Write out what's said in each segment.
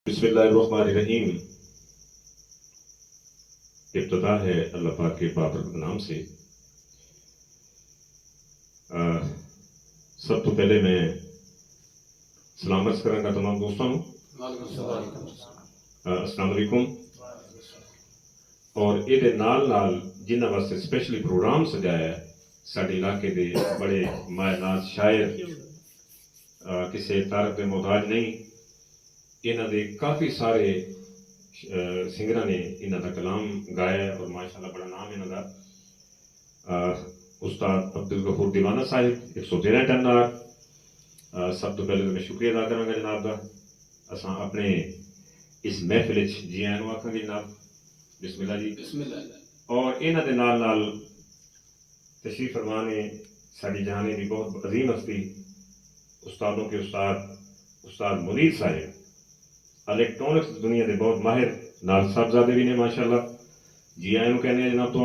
बिस्मिल्लाहिर्रहमानिर्रहीम। इब्तिदा है अल्लाह पाक के बाबरकत नाम से। सब तो पहले मैं सलाम अर्ज़ करांगा तमाम दोस्तों नूं। अस्सलाम वालेकुम। और ये नाल नाल जिन्हां वास्ते स्पेशली प्रोग्राम सजाया है साडे इलाके दे बड़े मायनाज शायर, किसी तारक के मोहताज नहीं, इन्हां दे काफ़ी सारे सिंगरां ने इन्हां दा कलाम गाया और माशाअल्लाह बड़ा नाम इन्हां दा। उस्ताद अब्दुल गफूर दीवाना साहिब 113 टन नार। सब तो पहले तो मैं शुक्रिया अदा करांगा जनाब दा। असां अपने इस महफिल जी आयां नूं आखांगे जनाब। बिस्मिल्लाह जी। बिस्मिल्लाह। और इन्हां दे नाल नाल तशरीफ फरमा ने साडी जहानी दी बहुत अजीम हस्ती उस्तादों के उस्ताद मुनीर साहिब, इलेक्ट्रॉनिक्स दुनिया के बहुत माहिर नाल साहबजादे भी ने माशाअल्लाह। जी आए कहने जनाब तो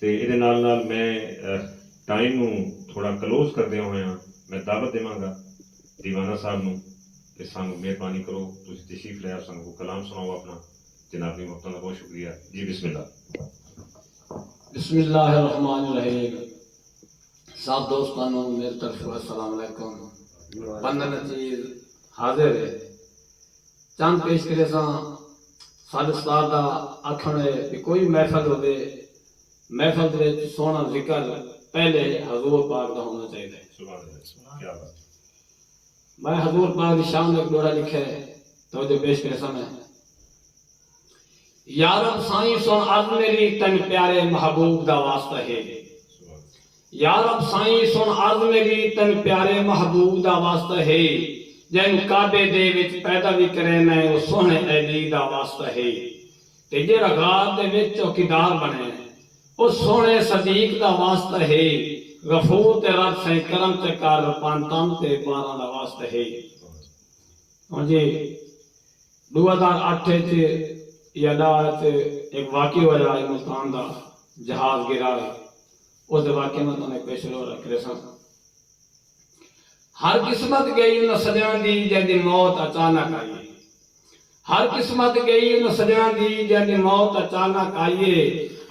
ये मैं टाइम नू थोड़ा क्लोज करदे हुए मैं दावत देवांगा दीवाना साहब नू कि सानू मेहरबानी करो, तुसीं तशरीफ लिया, सानू को कलाम सुनाओ अपना। जनाब दी मोहतरम का बहुत शुक्रिया जी। बिस्मिल्लाह। बिस्मिल्लाहिर्रहमानिर्रहीम। सब दोस्तों मेरी तरफ से अस्सलाम वालेकुम। बंदन चीज हाजिर है चंद पेश करे साढ़े उस्ताद दा आखण है कि कोई महफिल होवे, महफिल दे विच सोहना जिक्र पहले हजूर पाक दा होना चाहिए। सुभान अल्लाह, क्या बात। मैं हजूर पाक दी शान में एक डोरा लिखा है तो जो पेश करे समय या रब साईं सुन अर्ज मेरी तन प्यारे महबूब दा वास्ता है। या रब साईं सुन अर्ज मेरी तन प्यारे महबूब दा वास्ता है। जैन काबे दे विच पैदा भी करे मैं वो सोहने अली दा वास्ता है। ते जेड़ा गाब दे विच चौकीदार बने वो सोहने सदीक दा वास्ता है। गफूर ते रब से करम ते कर पांतम ते बारां दा वास्ता है। और जी 2008 च यादात एक वाकई होया मुल्तान दा जहाज गिरा उस वाकई में तुमने पेश रख रहे सन। हर किस्मत गई उन सजना दी जैदी मौत अचानक आई। हर किस्मत गई उन सजना दी जैदी मौत अचानक आई।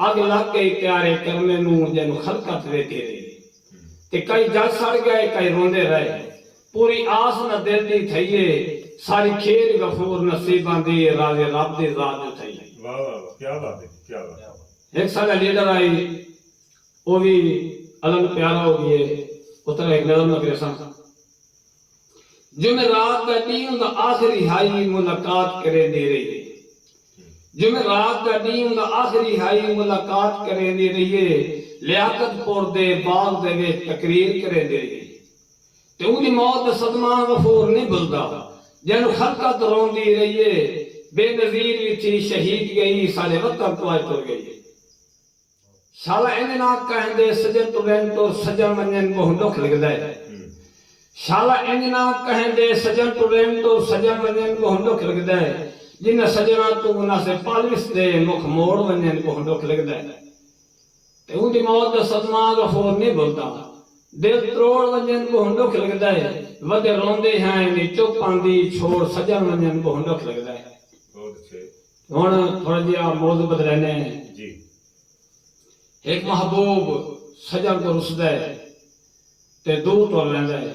अग लग गई प्यारे करने नू जैन खलकत वेखी रही। ते कई जग सड़ गए कई रोंदे रहे। पूरी आस न दिल दी थईए सारी खेर गफूर नसीबां दी राजे रब दी जात थई। वाह वाह वाह, क्या बात है, क्या बात है। एक साल लीडर आई वो भी अलग प्यारा हो गए उतर एक नजर में सन। जुमेरात का दिन दा आखिरी हाई मुलाकात करे दे रही। जुमेरात का दिन दा आखिरी हाई मुलाकात करे दे रही है। लियाकतपुर दे बाग दे विच तकरीर करे दे रही ते उदी मौत दा सदमा गफूर नहीं भुलदा। जैन खलकत रोंदी रही है बेनजीर भी थी शहीद गई सारे वतन तो आज तुर गई। शाला इन्हें ना कहंदे सजन तुरन तो सजन वंजन बहुत दुख लगदा है। शाला इन्हें ना कहंदे सजन तुरन तो सजन वंजन बहुत दुख लगदा है। जिन सजना तू उना से पालिस दे मुख मोड़ वंजन बहुत दुख लगदा है। ते उनकी मौत दा सदमा गफूर नहीं भुलदा। दिल त्रोड़ वंजन बहुत दुख लगदा है। वदे रोंदे हैं नी चुप आंदी छोड़ सजन वंजन बहुत दुख लगदा है। बहुत अच्छे। हुण थोड़ा जिहा मौजू बदलने जी। एक महबूब सजन को रुसदा है ते दूर तुर लैंदा है।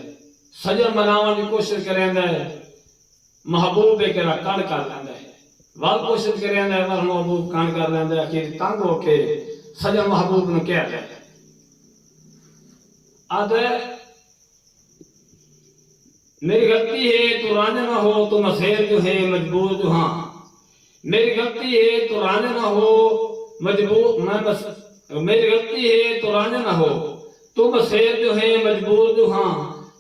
सजन मनावन की कोशिश करेंदा है, महबूब एक कण कर लैंदा है। वल कोशिश करेंदा है, वल महबूब कण कर लैंदा है। आखिर तंग होके सजन महबूब नूं कह दे आदे मेरी गलती है तू रांझ ना हो, तू मसेर जो है मजबूर जो। हाँ मेरी गलती है तू रांझ ना हो मजबूर मेरी गलती है तो रांझ ना हो, तू मसेर जो है मजबूर जो। हाँ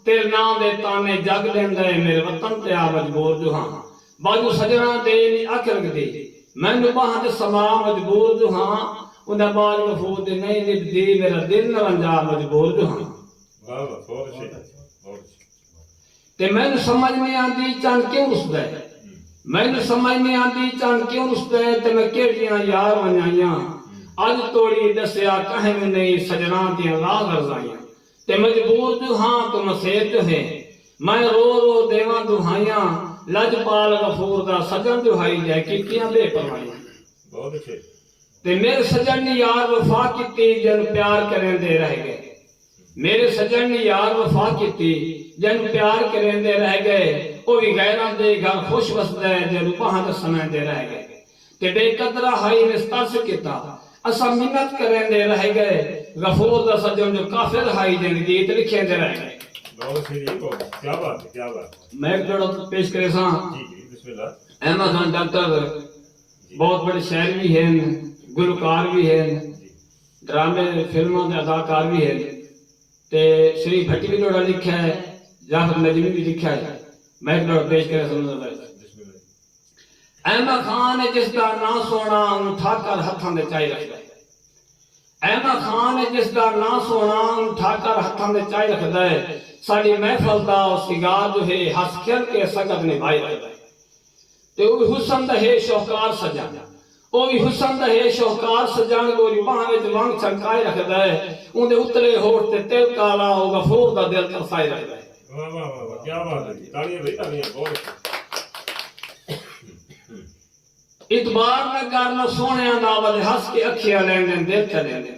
तेरे नाम दे ताने जग लेंदा है मेरे वतन ते आ मजबूर जो। हाँ बाजू सजना दे नी अख लगदी मैनू बाहां ते समा मजबूर जो। हाँ उन्हें बाज गफूर दे नहीं निभदी मेरा दिल न रंजा मजबूर जो। हाँ वाह वाह, बहुत अच्छे, बहुत अच्छे। ते मैनू समझ नहीं आंदी चंद क्यों रुसदा है। मैनू समझ नहीं आंदी चंद क्यों रुसदा है। ते मैं केड़ियां यार वंजाइयां अज तोड़ी दसिया कहें नहीं सजना दियां लाग रजाइयां। ते मजबूर जो हाँ तो मसेर जो है मैं रो रो देवा दुहाइयां लजपाल गफूर दा सजन दुहाई जाए कीतियां बेपरवाहियां बहुत अच्छे ते मेरे सजन ने यार वफा कीती जन प्यार करेंदे रह गए मेरे सजन ने यार वफा कीती जन प्यार करेंदे रह गए ओ भी गैरां दे घर खुश वसदा है जन बाहां दे समझदे रह गए ते बेकदरा हाई ने तरस कीता असा मिन्नत करेंदे रह गए गफूर दा सजन जो काफिर हाई जन गीत लिखेंदे रह गए बहुत सही बहुत क्या बात है क्या बात है मैं एक जोड़ा पेश करे सा जी जी बिस्मिल्लाह अहमद खान डॉक्टर बहुत बड़े शायर भी हैं गुलकार भी हैं ड्रामे फिल्मों के अदाकार भी हैं ते श्री भट्टी भी जोड़ा लिखा है जाफर नजमी भी लिखा है मैं एक जोड़ा पेश करे सुन अहमद खान है जिसका ना सोना उठाकर हथां दे चाई रखदा है अहमद खान है जिसका ना सोना उठाकर हथां दे चाई रखदा है साडी महफिल दा सिगार जो है हंस खेल के संगत निभाई रखदा है ते ओ हुस्न दा है शौकार सजन ओ भी हुस्न दा है शौकार सजन गोरी बाह विच वांग छलकाए रखदा है उंदे उतले होठ ते तिल काला ओ गफूर दा दिल तरसाए रखदा है वाह वाह वाह वाह, क्या बात है जी तालियां भाई तालियां बहुत अच्छे इतबार न करना सोहणियां दा वद हंस के अखियां लैंदे दिल च लैंदे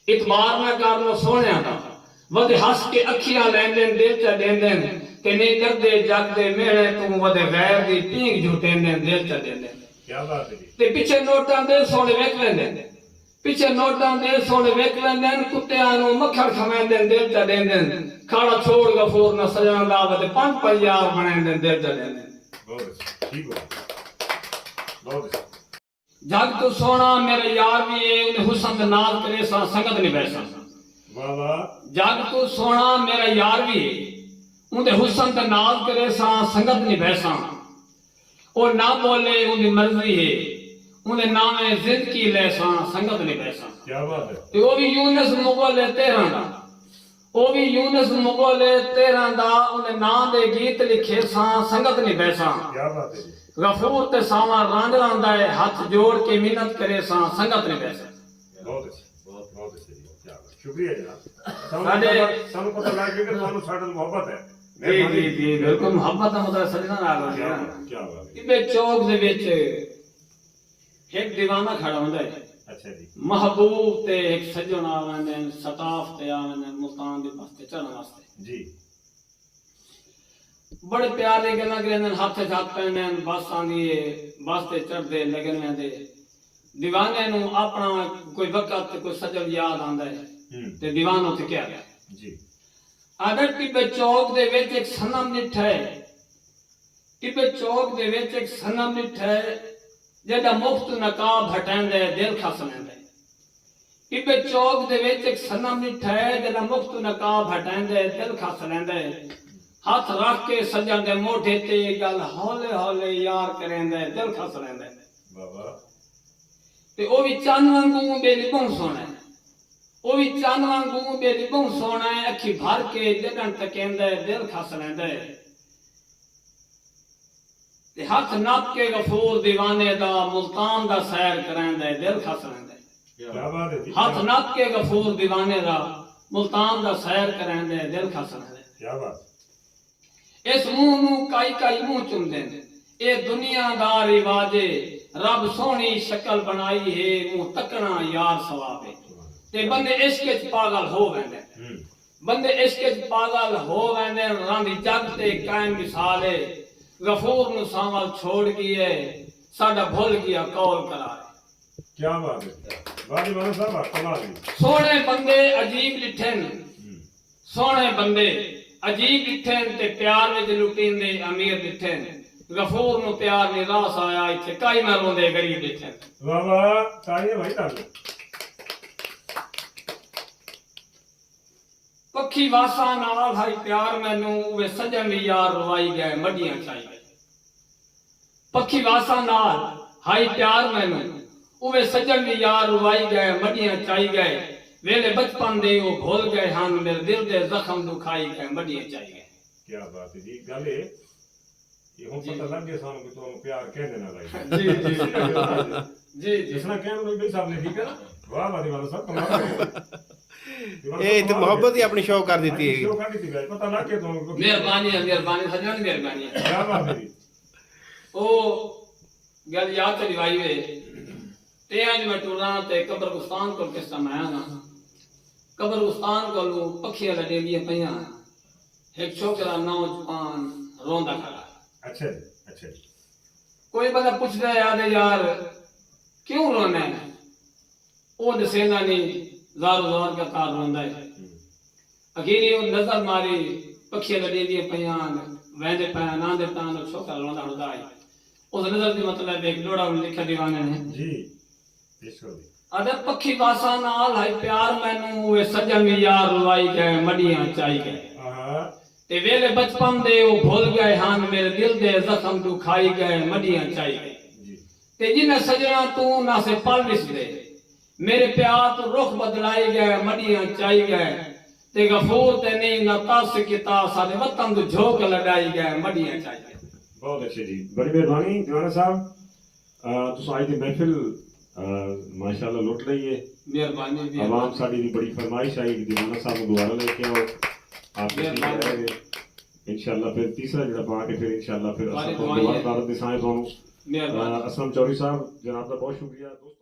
इतबार न करना सोहणियां दा वद हंस के अखियां लैंदे दिल च लैंदे ते नहीं करदे जग दे मेहणे तू वद गैर दी पींग झुटेंदे दिल च लैंदे क्या बात है जी ते पिछे नोटां दे सोहणे वेख लैंदे पिछे नोटां दे सोहणे वेख लैंदे कुत्तियां नु मक्खण खवेंदे दिल च लैंदे खाड़ा छोड़ गफूर न सजन दा वद पंज पंज यार बनांदे दिल च लैंदे बहुत अच्छे ठीक हो बहुत अच्छे जग तो सोना मेरे यार भी है उन्हें हुस्न दे नाल करे सा संगत नहीं बैसा वाह वाह जग तो सोना मेरा यार भी है उन्हें हुस्न दे नाल करे सा संगत नहीं बैसा ओ ना बोले उनकी मर्जी है उन्हें नामे जिंदगी ले सा संगत नहीं बैसा क्या बात है ते ओ भी यूनुस मुगल 13 दा ओ भी यूनुस मुगल 13 दा उन्हें नाम दे गीत लिखे सा संगत नहीं बैसा क्या बात है जी गफूर ते सावा रंग रंदा है हाथ जोड़ के मिन्नत करे सा संगत नहीं बैसा बहुत अच्छे बहुत अच्छे जी क्या बात शुक्रिया जनाब साडे ਸਾਨੂੰ ਪਤਾ ਲੱਗ ਗਿਆ ਕਿ ਤੁਹਾਨੂੰ ਸਾਡੇ ਨਾਲ ਮੁਹੱਬਤ ਹੈ जी जी बिल्कुल मोहब्बत का मतलब सजना नाल हो क्या गया बात क्या बात है इबे चौक दे विच एक दीवाना खड़ा हुंदा है अच्छा जी महबूब ते एक सजन आवेंदे सताफ ते आवेंदे मुल्तान दे पासे चढ़न वास्ते जी बड़े प्यार दे गल्लां करन हाथ च हाथ पैने बस आंदी है बस ते चढ़दे लगन वेंदे दीवाने नु अपना कोई वक्त कोई सजन याद आंदा है ते दीवानो ते क्या जी अगर टिब्बे चौक दे विच एक सनम निठा है टिब्बे चौक दे विच एक सनम निठा है जेड़ा मुफ्त नकाब हटांदे दिल खस लैंदा टिब्बे चौक दे विच एक सनम निठा है जेड़ा मुफ्त नकाब हटांदे दिल खस लैंदा हाथ रख के सजन दे मोढे ते गल हौले हौले यार करेंदा दिल खस लैंदा बाबा ते ओ भी चंद वांगू बेली बहुत सोना है ओ भी चंद वांगू बेली बहुत सोना है अखी भर के जगन तकेंदा दिल खस लैंदा ते हाथ नाप के गफूर दीवाने दा मुल्तान दा सैर करांदा दिल खस लैंदा क्या बात है जी हाथ नाप के गफूर दीवाने दा मुल्तान दा सैर करांदा दिल खस लैंदा क्या बात इस मुंह नू काई काई मुंह चुमदे ने ए दुनिया दा रिवाजे रब सोहनी शक्ल बनाई है मुंह तकना यार सवाब है ते बंदे इश्क च पागल हो वेंदे बंदे इश्क च पागल हो वेंदे रांदी जग ते कायम मिसाल है गफूर नु सावल छोड़ गई है साडा भूल गया कौल कराए क्या बात है वाजी वाला साहब कमाल है सोहने बंदे अजीब लिठन सोहने बंदे अजीब लिठन ते प्यार विच लुटींदे अमीर लिठन गफूर नु प्यार ने रास आया इथे काई ना रोंदे गरीब लिठन वाह वाह तालियां भाई तालियां पक्षी वासा नाल हाई प्यार मैनू वे सजन भी यार रवाई गए मडियां चाई गए पक्षी वासा नाल हाई प्यार मैनू उवे सजन भी यार रवाई गए मडियां चाई गए वेले बचपन दे वो भूल गए हन मेरे दिल दे जख्म दुखाई गए मडियां चाई गए क्या बात है जी गल ये हम पता लग गया सानू कि तुम प्यार कहने ना लाए जी जी जी जिसना कहने भाई साहब ने ठीक है ना वाह वाजी वाला साहब कमाल है ਇਹ ਤੇ ਮੁਹੱਬਤ ਹੀ ਆਪਣੀ ਸ਼ੌਕ ਕਰ ਦਿੱਤੀ ਹੈ शो कर दी थी पता लग गया तुमको मेहरबानी सजना दी मेहरबानी है क्या बात है ओ गल याद चली आई वे ते आज मैं टुरा ते कब्रिस्तान को किस समय आया ना कब्रिस्तान को पक्षियां लगे दिए पईयां एक छोकरा नौजवान रोंदा खड़ा अच्छा जी अच्छा जी कोई बंदा पूछदा यार क्यों रोना है ओ दसेंदा नहीं ज़ारो ज़ार का तार रोंदा है अखीरी वो नजर मारी पक्षियां लगे दिए पईयां वेंदे पया नांदे तान छोकरा रोंदा हुंदा है उस नजर दी मतलब एक लोड़ा लिखा दीवाने ने जी इसको भी अदे पक्षी वासा नाल है प्यार मैनू वे सजन यार रुवाई गए मडियां चाई गए हाँ ते वेले बचपन दे वो भूल गए हान मेरे दिल दे जख्म तू खाई गए मडियां चाई गए जी ते जिन्हें सजना तू ना से पल विस दे मेरे प्यार तो रुख बदलाई गए मडियां चाई गए ते गफूर ते नहीं ना तास किता सारे वतन तू झोंक लगाई गए मडियां चाई गए बहुत अच्छे जी बड़ी मेहरबानी दीवाना साहब तुस आज दी महफिल माशाल्लाह लुट रही है मेहरबानी आवाम साडी दी बड़ी फरमाइश आई कि दीवाना साहब को दोबारा लेके आओ आप इंशाल्लाह फिर तीसरा जड़ा पार्ट है फिर इंशाल्लाह फिर हमारी असल दुआएं दोबारा दावत दिसाएं दोनों मेहरबानी असलम चौधरी साहब जनाब का बहुत शुक्रिया दोस्तों।